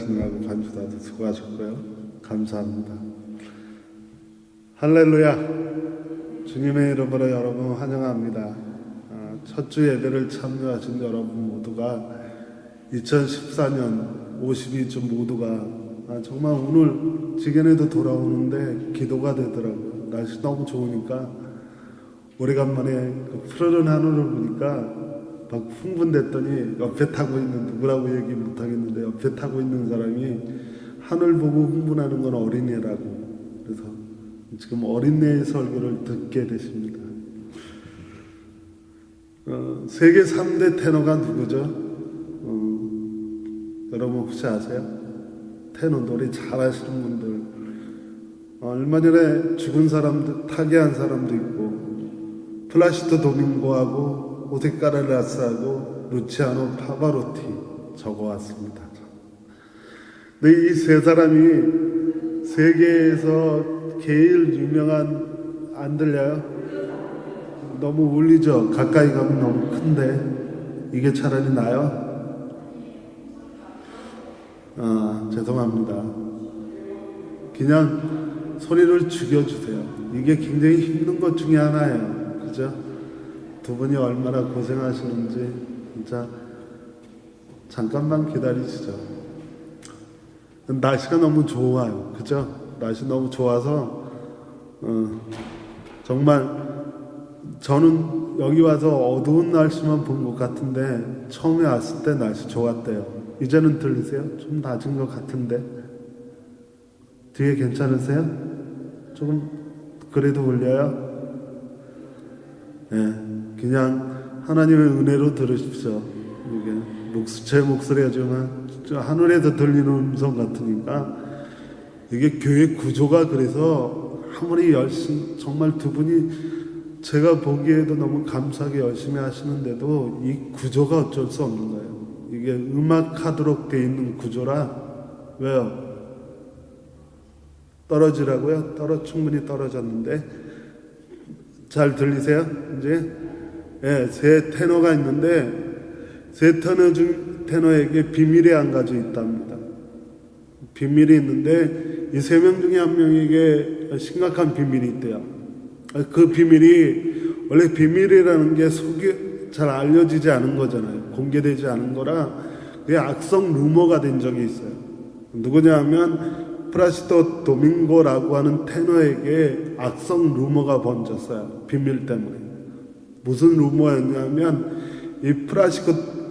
하시느라고 반주다도 수고하셨고요. 감사합니다. 할렐루야. 주님의 이름으로 여러분 환영합니다. 첫 주 예배를 참여하신 여러분 모두가 2014년 52주 모두가 정말 오늘 지gen에도 돌아오는데 기도가 되더라고요. 날씨 너무 좋으니까 오래간만에 그 푸르른 하늘을 보니까 막 흥분됐더니 옆에 타고 있는, 누구라고 얘기 못하겠는데 옆에 타고 있는 사람이 하늘 보고 흥분하는 건 어린애라고, 그래서 지금 어린애의 설교를 듣게 되십니다. 세계 3대 테너가 누구죠? 여러분 혹시 아세요? 테너 노래 잘하시는 분들, 얼마 전에 죽은 사람도, 타계한 사람도 있고, 플라시토 도밍고하고 호세 카렐라스하고 루치아노 파바로티 적어왔습니다. 근데 이 세 사람이 세계에서 제일 유명한, 안 들려요? 너무 울리죠? 가까이 가면 너무 큰데 이게 차라리 나요? 죄송합니다. 그냥 소리를 죽여주세요. 이게 굉장히 힘든 것 중에 하나예요. 그죠? 두 분이 얼마나 고생하시는지 진짜 잠깐만 기다리시죠. 날씨가 너무 좋아요. 그죠? 날씨 너무 좋아서 정말 저는 여기 와서 어두운 날씨만 본 것 같은데 처음에 왔을 때 날씨 좋았대요. 이제는 들리세요? 좀 낮은 것 같은데 뒤에 괜찮으세요? 조금 그래도 울려요? 네, 그냥 하나님의 은혜로 들으십시오. 이게 제 목소리가 좀 하늘에서 들리는 음성 같으니까, 이게 교회 구조가 그래서 아무리 열심히, 정말 두 분이 제가 보기에도 너무 감사하게 열심히 하시는데도 이 구조가 어쩔 수 없는 거예요. 이게 음악하도록 돼 있는 구조라. 왜요? 떨어지라고요? 충분히 떨어졌는데 잘 들리세요? 이제 세 테너가 있는데 세 테너 중 테너에게 비밀이 한 가지 있답니다. 비밀이 있는데 이 세 명 중에 한 명에게 심각한 비밀이 있대요. 그 비밀이, 원래 비밀이라는 게 속에 잘 알려지지 않은 거잖아요. 공개되지 않은 거라 그게 악성 루머가 된 적이 있어요. 누구냐 하면 플라시토 도밍고라고 하는 테너에게 악성 루머가 번졌어요. 비밀 때문에. 무슨 루머였냐면 이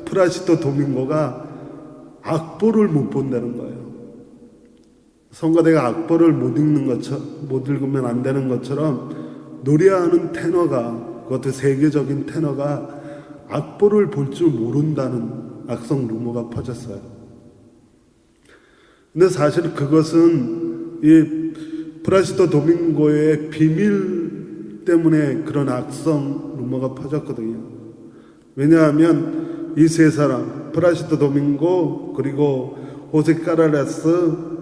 플라시토 도밍고가 악보를 못 본다는 거예요. 성가대가 악보를 못 읽으면 안 되는 것처럼 노래하는 테너가, 그것도 세계적인 테너가 악보를 볼 줄 모른다는 악성 루머가 퍼졌어요. 근데 사실 그것은 이 플라시토 도밍고의 비밀 때문에 그런 악성 루머가 퍼졌거든요. 왜냐하면 이 세 사람, 플라시토 도밍고, 그리고 호세 카렐라스,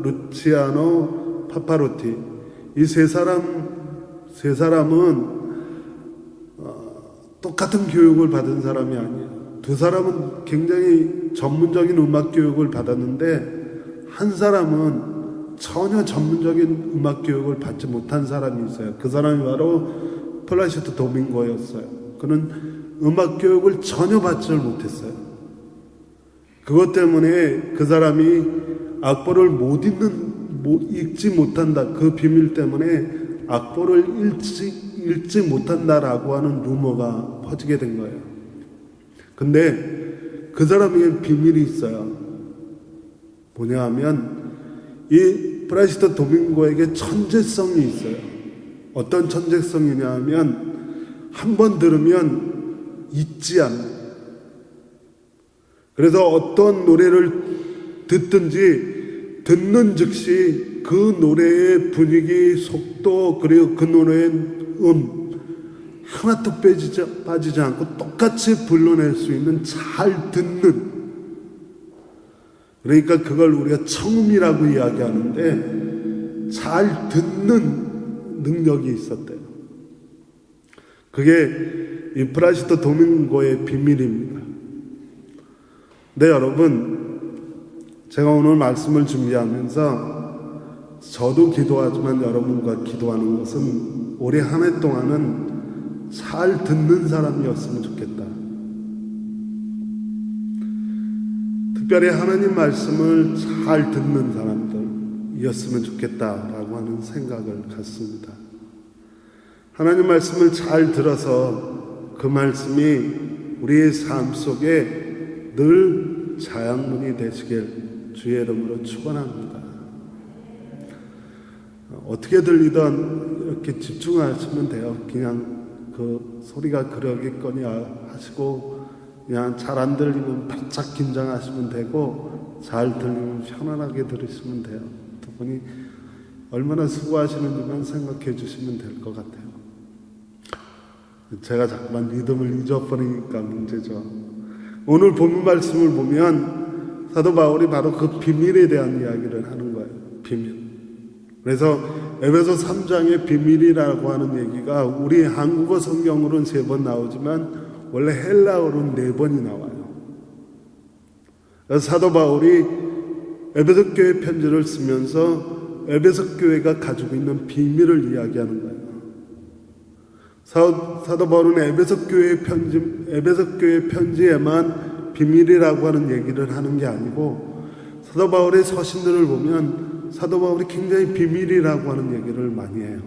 루치아노 파파로티, 이 세 사람은 똑같은 교육을 받은 사람이 아니에요. 두 사람은 굉장히 전문적인 음악 교육을 받았는데 한 사람은 전혀 전문적인 음악 교육을 받지 못한 사람이 있어요. 그 사람이 바로 플라시토 도밍고였어요. 그는 음악 교육을 전혀 받지를 못했어요. 그것 때문에 그 사람이 악보를 읽지 못한다, 그 비밀 때문에 악보를 읽지 못한다라고 하는 루머가 퍼지게 된 거예요. 근데 그 사람에게 비밀이 있어요. 뭐냐 하면 이 플라시토 도밍고에게 천재성이 있어요. 어떤 천재성이냐 하면 한 번 들으면 잊지 않아요. 그래서 어떤 노래를 듣든지 듣는 즉시 그 노래의 분위기, 속도, 그리고 그 노래의 하나도 빠지지 않고 똑같이 불러낼 수 있는, 잘 듣는, 그러니까 그걸 우리가 청음이라고 이야기하는데 잘 듣는 능력이 있었대요. 그게 이 플라시토 도밍고의 비밀입니다. 네, 여러분, 제가 오늘 말씀을 준비하면서 저도 기도하지만 여러분과 기도하는 것은 올해 한 해 동안은 잘 듣는 사람이었으면 좋겠다. 특별히 하나님 말씀을 잘 듣는 사람들이었으면 좋겠다라고 하는 생각을 갖습니다. 하나님 말씀을 잘 들어서 그 말씀이 우리의 삶 속에 늘 자양분이 되시길 주의 이름으로 축원합니다. 어떻게 들리든 이렇게 집중하시면 돼요. 그냥 그 소리가 그러겠거니 하시고 그냥 잘 안 들리면 바짝 긴장하시면 되고 잘 들리면 편안하게 들으시면 돼요. 두 분이 얼마나 수고하시는지만 생각해 주시면 될 것 같아요. 제가 자꾸만 리듬을 잊어버리니까 문제죠. 오늘 본문 말씀을 보면 사도 바울이 바로 그 비밀에 대한 이야기를 하는 거예요. 비밀. 그래서 에베소 3장의 비밀이라고 하는 얘기가 우리 한국어 성경으로는 3번 나오지만 원래 헬라어로는 4번이 나와요. 그래서 사도 바울이 에베소 교회 편지를 쓰면서 에베소 교회가 가지고 있는 비밀을 이야기하는 거예요. 사도 바울은 에베소 교회 편지에만 비밀이라고 하는 얘기를 하는 게 아니고 사도 바울의 서신들을 보면 사도 바울이 굉장히 비밀이라고 하는 얘기를 많이 해요.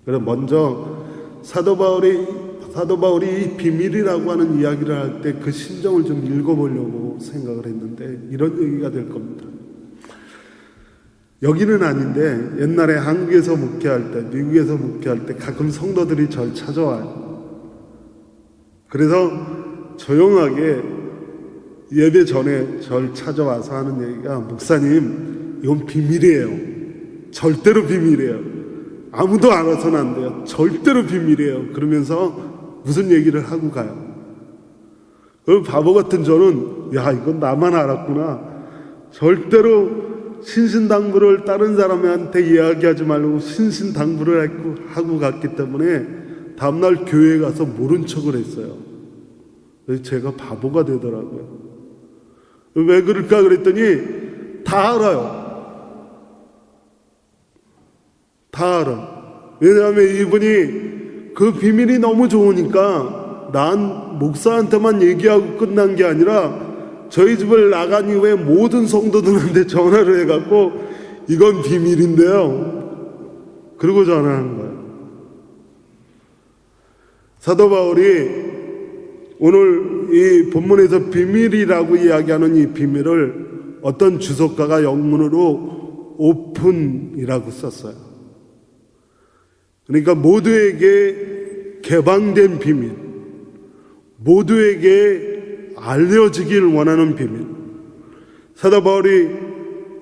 그래서 먼저 사도 바울이 이 비밀이라고 하는 이야기를 할 때 그 심정을 좀 읽어보려고 생각을 했는데 이런 얘기가 될 겁니다. 여기는 아닌데 옛날에 한국에서 목회할 때, 미국에서 목회할 때 가끔 성도들이 절 찾아와요. 그래서 조용하게 예배 전에 절 찾아와서 하는 얘기가 목사님 이건 비밀이에요. 절대로 비밀이에요. 아무도 알아서는 안 돼요. 절대로 비밀이에요. 그러면서 무슨 얘기를 하고 가요. 그럼 바보 같은 저는 야 이건 나만 알았구나. 절대로 신신당부를 다른 사람한테 이야기하지 말고 신신당부를 하고 갔기 때문에 다음날 교회에 가서 모른 척을 했어요. 그래서 제가 바보가 되더라고요. 왜 그럴까 그랬더니 다 알아요. 다 알아. 왜냐하면 이분이 그 비밀이 너무 좋으니까 난 목사한테만 얘기하고 끝난 게 아니라 저희 집을 나간 이후에 모든 성도들한테 전화를 해갖고 이건 비밀인데요. 그리고 전화한 거예요. 사도 바울이 오늘 이 본문에서 비밀이라고 이야기하는 이 비밀을 어떤 주석가가 영문으로 오픈이라고 썼어요. 그러니까 모두에게 개방된 비밀, 모두에게 알려지길 원하는 비밀. 사도 바울이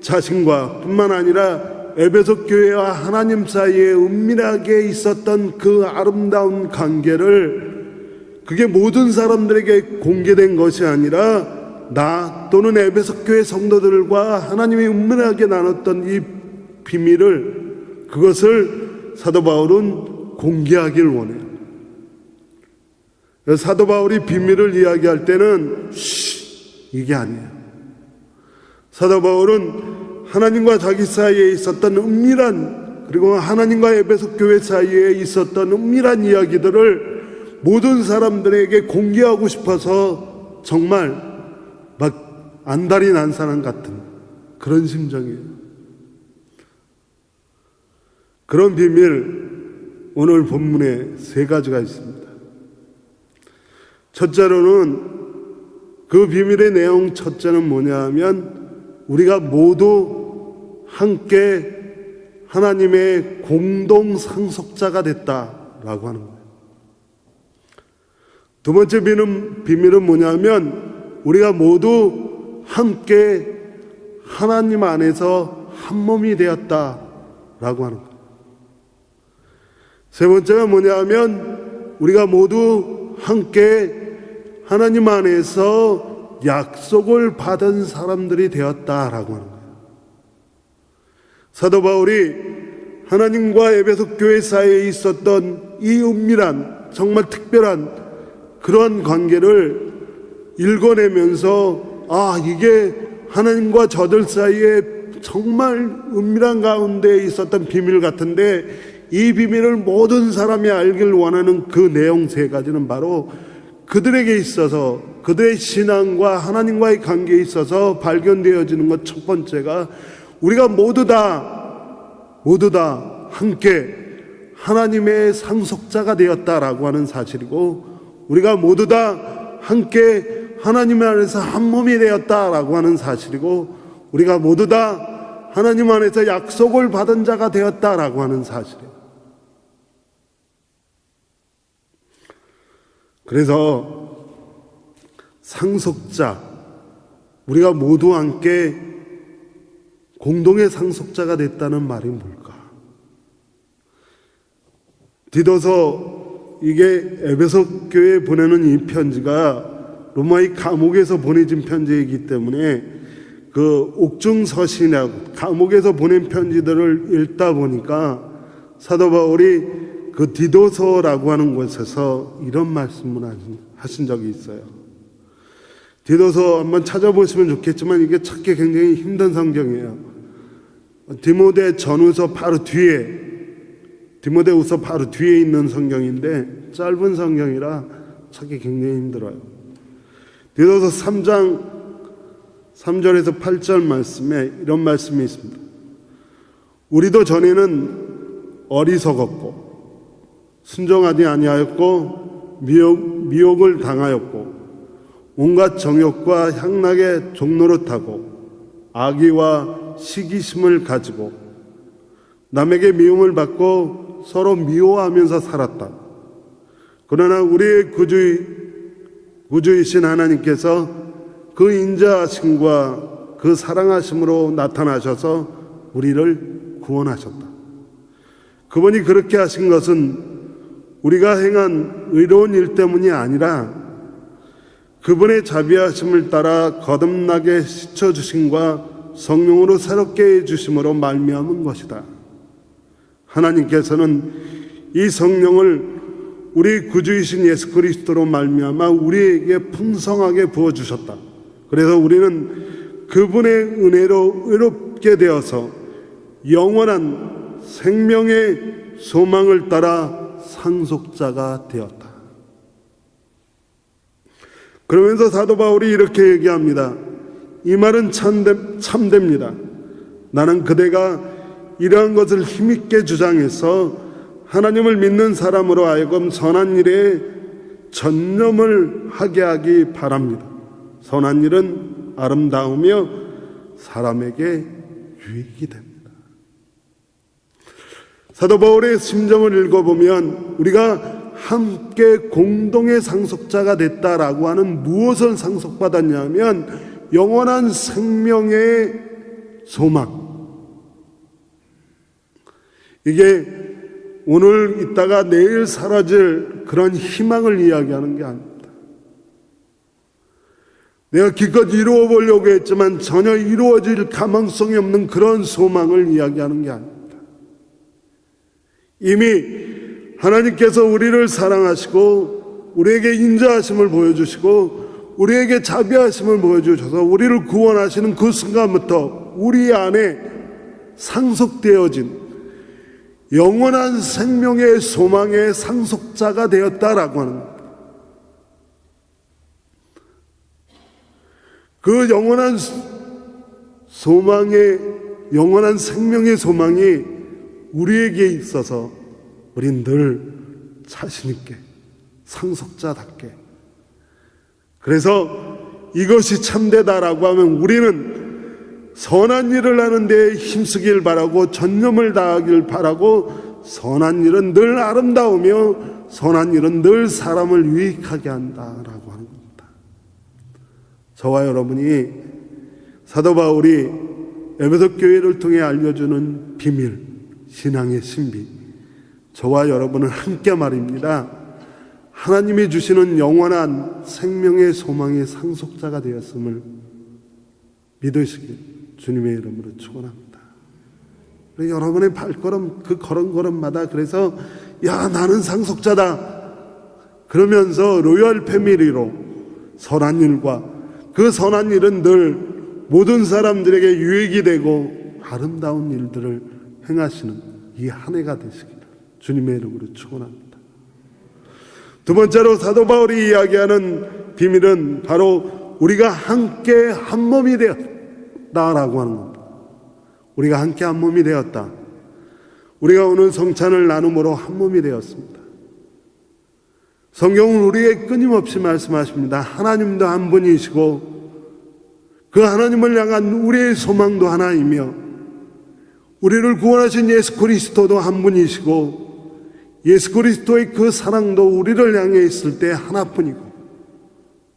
자신과 뿐만 아니라 에베소 교회와 하나님 사이에 은밀하게 있었던 그 아름다운 관계를 그게 모든 사람들에게 공개된 것이 아니라 나 또는 에베소 교회 성도들과 하나님이 은밀하게 나눴던 이 비밀을 그것을 사도 바울은 공개하길 원해요. 사도 바울이 비밀을 이야기할 때는 이게 아니에요. 사도 바울은 하나님과 자기 사이에 있었던 은밀한 그리고 하나님과 에베소 교회 사이에 있었던 은밀한 이야기들을 모든 사람들에게 공개하고 싶어서 정말 막 안달이 난 사람 같은 그런 심정이에요. 그런 비밀 오늘 본문에 3가지가 있습니다. 첫째로는 그 비밀의 내용 첫째는 뭐냐 하면 우리가 모두 함께 하나님의 공동 상속자가 됐다라고 하는 거예요. 두 번째 비밀은 뭐냐 하면 우리가 모두 함께 하나님 안에서 한 몸이 되었다라고 하는 거예요. 세 번째가 뭐냐 하면 우리가 모두 함께 하나님 안에서 약속을 받은 사람들이 되었다라고 하는 거예요. 사도 바울이 하나님과 에베소 교회 사이에 있었던 이 은밀한 정말 특별한 그런 관계를 읽어내면서 이게 하나님과 저들 사이에 정말 은밀한 가운데 있었던 비밀 같은데, 이 비밀을 모든 사람이 알길 원하는 그 내용 세 가지는 바로 그들에게 있어서, 그들의 신앙과 하나님과의 관계에 있어서 발견되어지는 것. 첫 번째가 우리가 모두 다 함께 하나님의 상속자가 되었다라고 하는 사실이고, 우리가 모두 다 함께 하나님 안에서 한 몸이 되었다라고 하는 사실이고, 우리가 모두 다 하나님 안에서 약속을 받은 자가 되었다라고 하는 사실이에요. 그래서 상속자, 우리가 모두 함께 공동의 상속자가 됐다는 말이 뭘까? 디도서, 이게 에베소 교회에 보내는 이 편지가 로마의 감옥에서 보내진 편지이기 때문에 그 옥중서신이라고 감옥에서 보낸 편지들을 읽다 보니까 사도 바울이 그 디도서라고 하는 곳에서 이런 말씀을 하신 적이 있어요. 디도서 한번 찾아보시면 좋겠지만 이게 찾기 굉장히 힘든 성경이에요. 디모데전후서 바로 뒤에, 디모데후서 바로 뒤에 있는 성경인데 짧은 성경이라 찾기 굉장히 힘들어요. 디도서 3장 3절에서 8절 말씀에 이런 말씀이 있습니다. 우리도 전에는 어리석었고 순종하지 아니하였고 미혹을 당하였고 온갖 정욕과 향락의 종노릇하고 악의와 시기심을 가지고 남에게 미움을 받고 서로 미워하면서 살았다. 그러나 우리의 구주이신 하나님께서 그 인자하심과 그 사랑하심으로 나타나셔서 우리를 구원하셨다. 그분이 그렇게 하신 것은 우리가 행한 의로운 일 때문이 아니라 그분의 자비하심을 따라 거듭나게 씻어주심과 성령으로 새롭게 해주심으로 말미암은 것이다. 하나님께서는 이 성령을 우리 구주이신 예수 그리스도로 말미암아 우리에게 풍성하게 부어주셨다. 그래서 우리는 그분의 은혜로 의롭게 되어서 영원한 생명의 소망을 따라 상속자가 되었다. 그러면서 사도 바울이 이렇게 얘기합니다. 이 말은 참됩니다. 나는 그대가 이러한 것을 힘있게 주장해서 하나님을 믿는 사람으로 하여금 선한 일에 전념을 하게 하기 바랍니다. 선한 일은 아름다우며 사람에게 유익이 됩니다. 사도 바울의 심정을 읽어보면 우리가 함께 공동의 상속자가 됐다라고 하는 무엇을 상속받았냐면 영원한 생명의 소망. 이게 오늘 있다가 내일 사라질 그런 희망을 이야기하는 게 아닙니다. 내가 기껏 이루어 보려고 했지만 전혀 이루어질 가망성이 없는 그런 소망을 이야기하는 게 아닙니다. 이미 하나님께서 우리를 사랑하시고 우리에게 인자하심을 보여주시고 우리에게 자비하심을 보여주셔서 우리를 구원하시는 그 순간부터 우리 안에 상속되어진 영원한 생명의 소망의 상속자가 되었다라고 하는 겁니다. 그 영원한 소망의, 영원한 생명의 소망이 우리에게 있어서 우린 늘 자신있게 상속자답게, 그래서 이것이 참되다라고 하면 우리는 선한 일을 하는 데 힘쓰길 바라고 전념을 다하길 바라고, 선한 일은 늘 아름다우며 선한 일은 늘 사람을 유익하게 한다라고 하는 겁니다. 저와 여러분이 사도 바울이 에베소 교회를 통해 알려주는 비밀, 신앙의 신비, 저와 여러분은 함께 말입니다. 하나님이 주시는 영원한 생명의 소망의 상속자가 되었음을 믿으시길 주님의 이름으로 축원합니다. 여러분의 발걸음, 그 걸음걸음마다 그래서 야, 나는 상속자다 그러면서 로열 패밀리로 선한 일과 그 선한 일은 늘 모든 사람들에게 유익이 되고 아름다운 일들을 행하시는 이 한 해가 되시기를 주님의 이름으로 축원합니다. 두 번째로 사도 바울이 이야기하는 비밀은 바로 우리가 함께 한 몸이 되었다라고 하는 겁니다. 우리가 함께 한 몸이 되었다. 우리가 오늘 성찬을 나눔으로 한 몸이 되었습니다. 성경은 우리에게 끊임없이 말씀하십니다. 하나님도 한 분이시고 그 하나님을 향한 우리의 소망도 하나이며 우리를 구원하신 예수 그리스도도 한 분이시고 예수 그리스도의 그 사랑도 우리를 향해 있을 때 하나뿐이고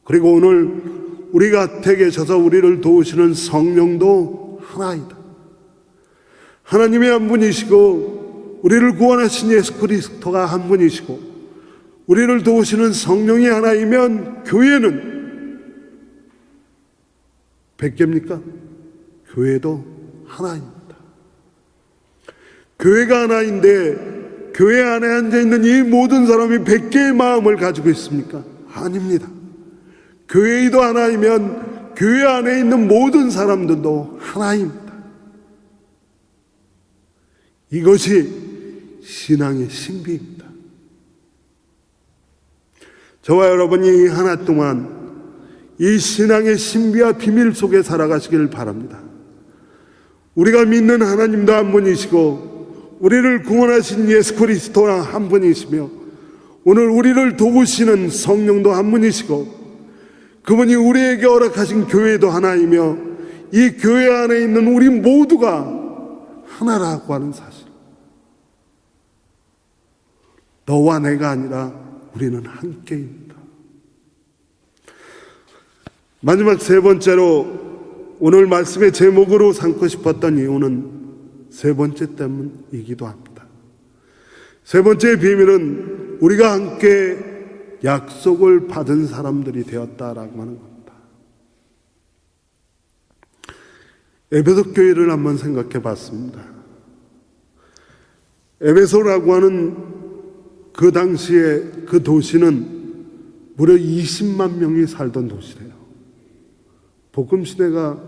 그리고 오늘 우리 곁에 계셔서 우리를 도우시는 성령도 하나이다. 하나님이 한 분이시고 우리를 구원하신 예수 그리스도가 한 분이시고 우리를 도우시는 성령이 하나이면 교회는 100개입니까? 교회도 하나입니다. 교회가 하나인데 교회 안에 앉아있는 이 모든 사람이 100개의 마음을 가지고 있습니까? 아닙니다. 교회도 하나이면 교회 안에 있는 모든 사람들도 하나입니다. 이것이 신앙의 신비입니다. 저와 여러분이 한 해 동안 이 신앙의 신비와 비밀 속에 살아가시길 바랍니다. 우리가 믿는 하나님도 한 분이시고 우리를 구원하신 예수 그리스도 한 분이시며 오늘 우리를 도우시는 성령도 한 분이시고 그분이 우리에게 허락하신 교회도 하나이며 이 교회 안에 있는 우리 모두가 하나라고 하는 사실. 너와 내가 아니라 우리는 함께입니다. 마지막 세 번째로 오늘 말씀의 제목으로 삼고 싶었던 이유는 세 번째 때문이기도 합니다. 세 번째의 비밀은 우리가 함께 약속을 받은 사람들이 되었다라고 하는 겁니다. 에베소 교회를 한번 생각해 봤습니다. 에베소라고 하는 그 당시에 그 도시는 무려 20만 명이 살던 도시래요. 복음 시대가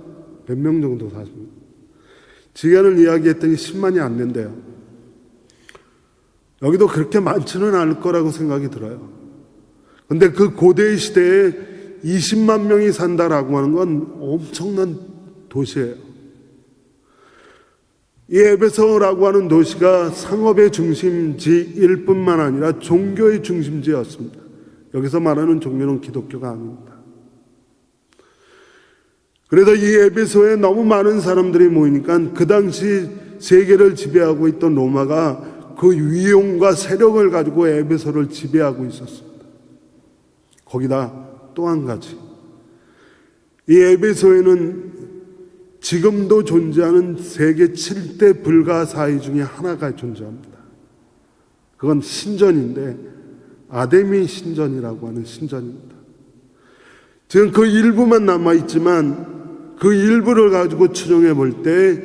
몇 명 정도 사십니까? 지간을 이야기했더니 10만이 안 된대요. 여기도 그렇게 많지는 않을 거라고 생각이 들어요. 근데 그 고대 시대에 20만 명이 산다라고 하는 건 엄청난 도시예요. 이 에베소라고 하는 도시가 상업의 중심지일 뿐만 아니라 종교의 중심지였습니다. 여기서 말하는 종교는 기독교가 아닙니다. 그래서 이 에베소에 너무 많은 사람들이 모이니까 그 당시 세계를 지배하고 있던 로마가 그 위용과 세력을 가지고 에베소를 지배하고 있었습니다. 거기다 또 한 가지, 이 에베소에는 지금도 존재하는 세계 7대 불가사의 중에 하나가 존재합니다. 그건 신전인데 아데미 신전이라고 하는 신전입니다. 지금 그 일부만 남아있지만 그 일부를 가지고 추정해 볼 때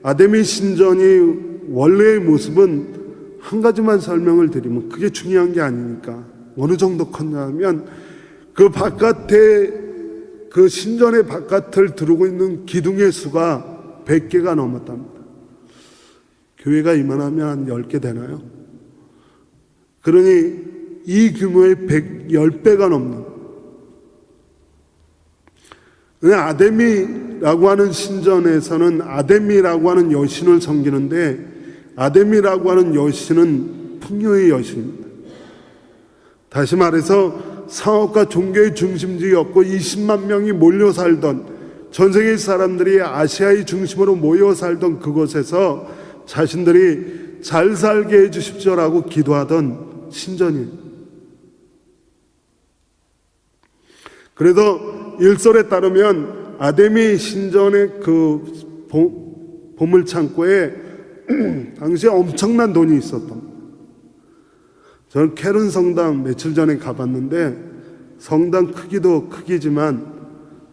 아데미 신전이 원래의 모습은 한 가지만 설명을 드리면 그게 중요한 게 아니니까 어느 정도 컸냐면 그 바깥에 그 신전의 바깥을 두르고 있는 기둥의 수가 100개가 넘었답니다. 교회가 이만하면 한 10개 되나요? 그러니 이 규모의 10배가 넘는 아데미라고 하는 신전에서는 아데미라고 하는 여신을 섬기는데 아데미라고 하는 여신은 풍요의 여신입니다. 다시 말해서 상업과 종교의 중심지였고 20만 명이 몰려 살던 전 세계 사람들이 아시아의 중심으로 모여 살던 그곳에서 자신들이 잘 살게 해주십시오라고 기도하던 신전이에요. 그래서 일설에 따르면 아데미 신전의 그 보물창고에 당시에 엄청난 돈이 있었던, 저는 케른 성당 며칠 전에 가봤는데 성당 크기도 크기지만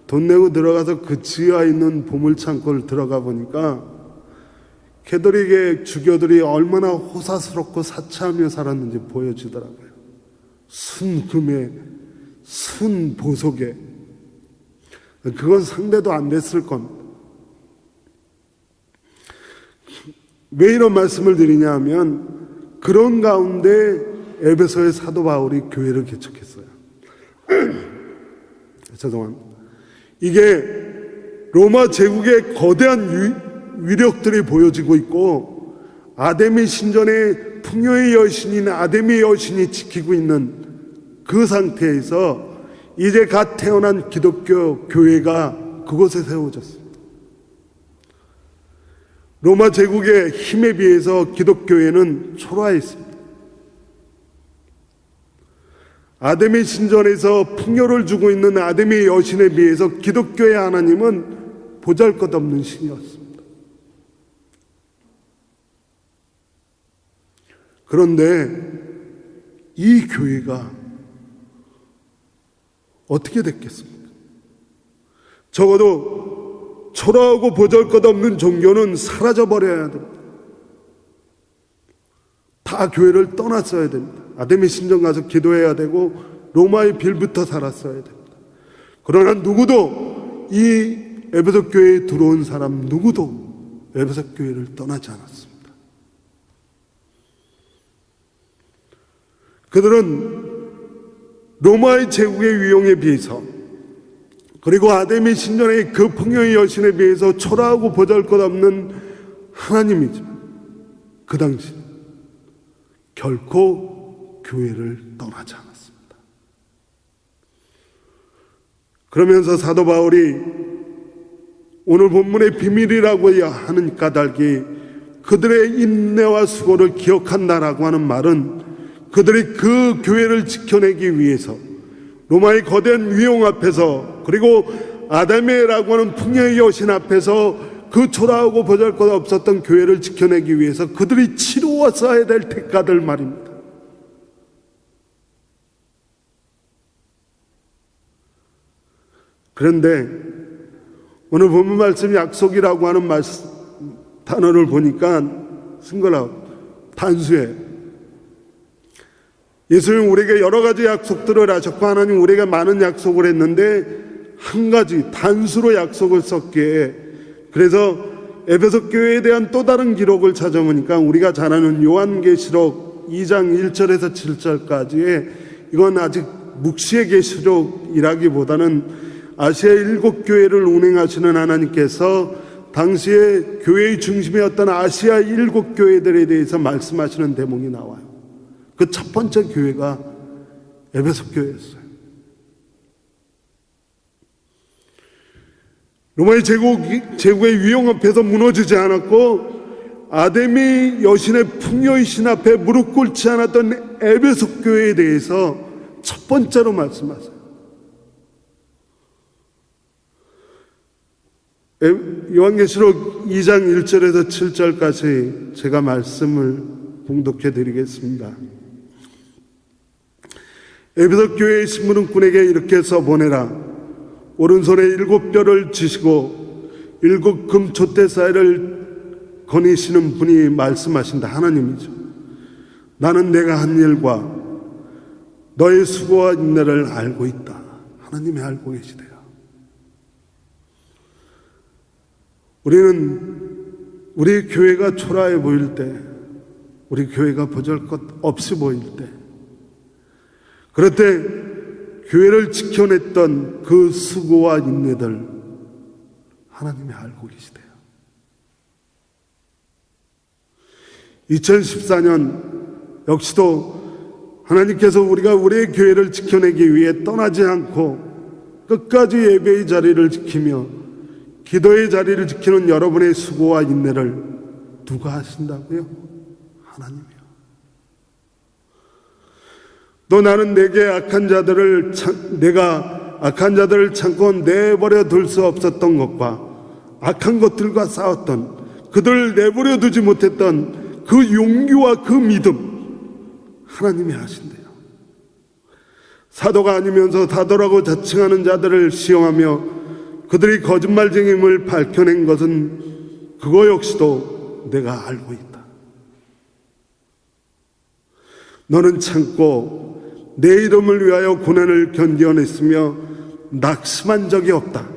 돈 내고 들어가서 그 지하에 있는 보물창고를 들어가 보니까 캐톨릭의 주교들이 얼마나 호사스럽고 사치하며 살았는지 보여지더라고요. 순금에 순보석에 그건 상대도 안 됐을 겁니다. 왜 이런 말씀을 드리냐 하면 그런 가운데 에베소의 사도 바울이 교회를 개척했어요. 죄송합니다. 이게 로마 제국의 거대한 위력들이 보여지고 있고 아데미 신전의 풍요의 여신인 아데미 여신이 지키고 있는 그 상태에서 이제 갓 태어난 기독교 교회가 그곳에 세워졌습니다. 로마 제국의 힘에 비해서 기독교회는 초라했습니다. 아데미 신전에서 풍요를 주고 있는 아데미 여신에 비해서 기독교의 하나님은 보잘것없는 신이었습니다. 그런데 이 교회가 어떻게 됐겠습니까? 적어도 초라하고 보잘것없는 종교는 사라져버려야 됩니다. 다 교회를 떠났어야 됩니다. 아데미 신전 가서 기도해야 되고 로마의 빌부터 살았어야 됩니다. 그러나 누구도 이 에베소 교회에 들어온 사람 누구도 에베소 교회를 떠나지 않았습니다. 그들은 로마의 제국의 위용에 비해서 그리고 아데미 신전의 그 풍요의 여신에 비해서 초라하고 보잘것없는 하나님이지만 그 당시 결코 교회를 떠나지 않았습니다. 그러면서 사도 바울이 오늘 본문의 비밀이라고 하는 까닭이 그들의 인내와 수고를 기억한다라고 하는 말은 그들이 그 교회를 지켜내기 위해서 로마의 거대한 위용 앞에서 그리고 아담의라고 하는 풍요의 여신 앞에서 그 초라하고 보잘것없었던 교회를 지켜내기 위해서 그들이 치루었어야 될 대가들 말입니다. 그런데 오늘 본문 말씀 약속이라고 하는 단어를 보니까 단수예요. 예수님 우리에게 여러 가지 약속들을 하셨고 하나님 우리에게 많은 약속을 했는데 한 가지 단수로 약속을 썼기에 그래서 에베소 교회에 대한 또 다른 기록을 찾아보니까 우리가 잘 아는 요한계시록 2장 1절에서 7절까지의 이건 아직 묵시의 계시록이라기보다는 아시아 7교회를 운행하시는 하나님께서 당시에 교회의 중심이었던 아시아 7교회들에 대해서 말씀하시는 대목이 나와요. 그 첫 번째 교회가 에베소 교회였어요. 로마의 제국의 위용 앞에서 무너지지 않았고 아데미 여신의 풍요의 신 앞에 무릎 꿇지 않았던 에베소 교회에 대해서 첫 번째로 말씀하세요. 요한계시록 2장 1절에서 7절까지 제가 말씀을 봉독해 드리겠습니다. 에베소 교회의 신문꾼에게 이렇게 써보내라. 오른손에 7뼈를 쥐시고 7 금 촛대 사이를 거니시는 분이 말씀하신다. 하나님이죠. 나는 내가 한 일과 너의 수고와 인내를 알고 있다. 하나님이 알고 계시대요. 우리 교회가 초라해 보일 때, 우리 교회가 보잘것없이 보일 때, 그럴 때 교회를 지켜냈던 그 수고와 인내들 하나님이 알고 계시대요. 2014년 역시도 하나님께서 우리가 우리의 교회를 지켜내기 위해 떠나지 않고 끝까지 예배의 자리를 지키며 기도의 자리를 지키는 여러분의 수고와 인내를 누가 하신다고요? 하나님이요. 또 나는 내가 악한 자들을 참고 내버려 둘 수 없었던 것과 악한 것들과 싸웠던 그들을 내버려 두지 못했던 그 용기와 그 믿음 하나님이 하신대요. 사도가 아니면서 사도라고 자칭하는 자들을 시험하며 그들이 거짓말쟁임을 밝혀낸 것은 그거 역시도 내가 알고 있다. 너는 참고 내 이름을 위하여 고난을 견뎌냈으며 낙심한 적이 없다.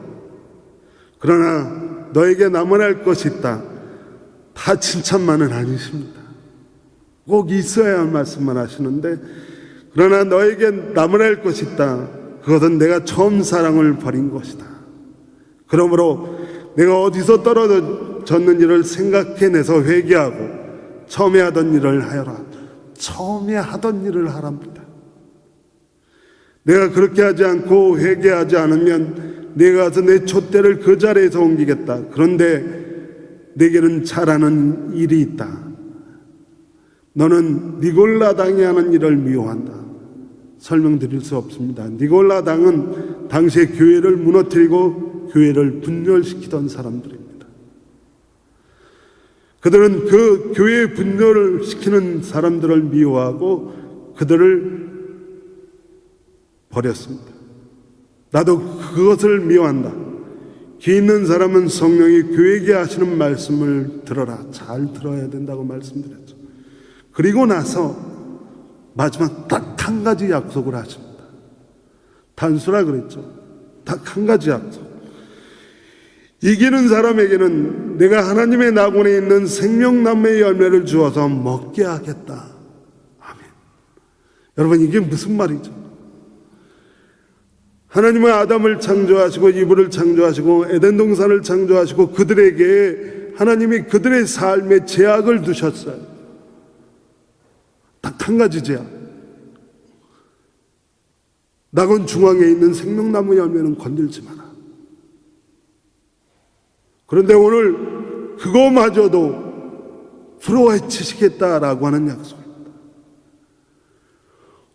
그러나 너에게 나무랄 것이 있다. 다 칭찬만은 아니십니다. 꼭 있어야 할 말씀만 하시는데, 그러나 너에게 나무랄 것이 있다. 그것은 내가 처음 사랑을 버린 것이다. 그러므로 내가 어디서 떨어졌는지를 생각해내서 회개하고 처음에 하던 일을 하여라. 처음에 하던 일을 하랍니다. 내가 그렇게 하지 않고 회개하지 않으면 내가 가서 내 촛대를 그 자리에서 옮기겠다. 그런데 내게는 잘하는 일이 있다. 너는 니골라 당이 하는 일을 미워한다. 설명드릴 수 없습니다. 니골라 당은 당시에 교회를 무너뜨리고 교회를 분열시키던 사람들입니다. 그들은 그 교회 분열을 시키는 사람들을 미워하고 그들을 버렸습니다. 나도 그것을 미워한다. 귀 있는 사람은 성령이 교회에게 하시는 말씀을 들어라. 잘 들어야 된다고 말씀드렸죠. 그리고 나서 마지막 딱 한 가지 약속을 하십니다. 단수라 그랬죠. 딱 한 가지 약속. 이기는 사람에게는 내가 하나님의 낙원에 있는 생명나무의 열매를 주어서 먹게 하겠다. 아멘. 여러분, 이게 무슨 말이죠? 하나님은 아담을 창조하시고 이브를 창조하시고 에덴 동산을 창조하시고 그들에게 하나님이 그들의 삶에 제약을 두셨어요. 딱 한 가지 제약. 낙원 중앙에 있는 생명나무 열매는 건들지 마라. 그런데 오늘 그거마저도 풀어헤치시겠다라고 하는 약속입니다.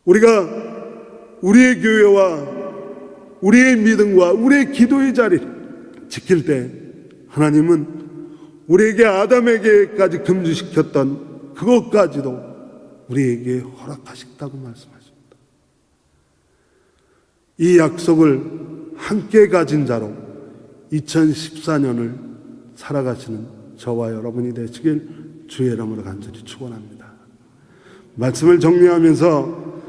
우리가 우리의 교회와 우리의 믿음과 우리의 기도의 자리를 지킬 때 하나님은 우리에게 아담에게까지 금지시켰던 그것까지도 우리에게 허락하셨다고 말씀하십니다. 이 약속을 함께 가진 자로 2014년을 살아가시는 저와 여러분이 되시길 주의 이름으로 간절히 축원합니다. 말씀을 정리하면서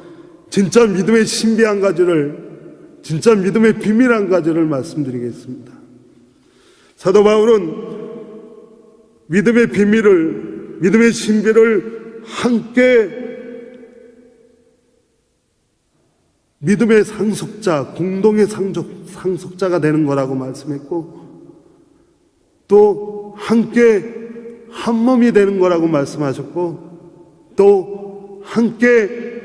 진짜 믿음의 신비 한 가지를, 진짜 믿음의 비밀 한 가지를 말씀드리겠습니다. 사도 바울은 믿음의 비밀을, 믿음의 신비를 함께 믿음의 상속자, 공동의 상속자가 되는 거라고 말씀했고, 또 함께 한 몸이 되는 거라고 말씀하셨고, 또 함께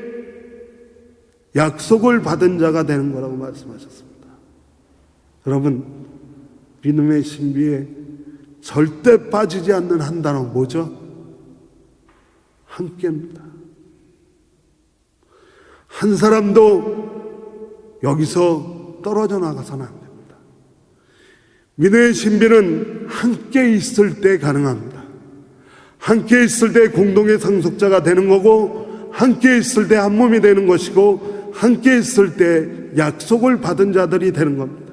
약속을 받은 자가 되는 거라고 말씀하셨습니다. 여러분, 믿음의 신비에 절대 빠지지 않는 한 단어 뭐죠? 함께입니다. 한 사람도 여기서 떨어져 나가서는 안 됩니다. 믿음의 신비는 함께 있을 때 가능합니다. 함께 있을 때 공동의 상속자가 되는 거고, 함께 있을 때 한 몸이 되는 것이고, 함께 있을 때 약속을 받은 자들이 되는 겁니다.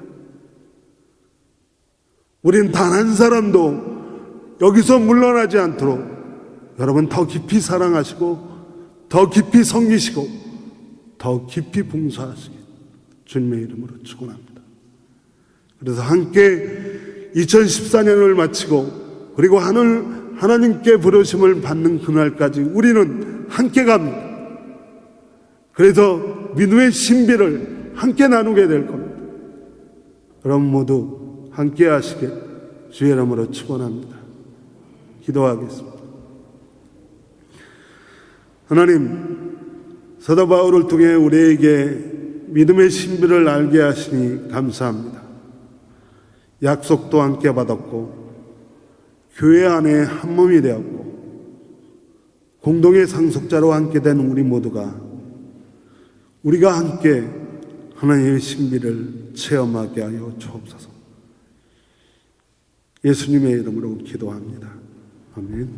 우리는 단 한 사람도 여기서 물러나지 않도록 여러분 더 깊이 사랑하시고, 더 깊이 섬기시고, 더 깊이 봉사하시길 주님의 이름으로 축원합니다. 그래서 함께 2014년을 마치고 그리고 하나님께 부르심을 받는 그날까지 우리는 함께 갑니다. 그래서 믿음의 신비를 함께 나누게 될 겁니다. 여러분 모두 함께 하시길 주의 이름으로 축원합니다. 기도하겠습니다. 하나님, 사도 바울을 통해 우리에게 믿음의 신비를 알게 하시니 감사합니다. 약속도 함께 받았고 교회 안에 한 몸이 되었고 공동의 상속자로 함께 된 우리 모두가 우리가 함께 하나님의 신비를 체험하게 하여 주옵소서. 예수님의 이름으로 기도합니다. 아멘.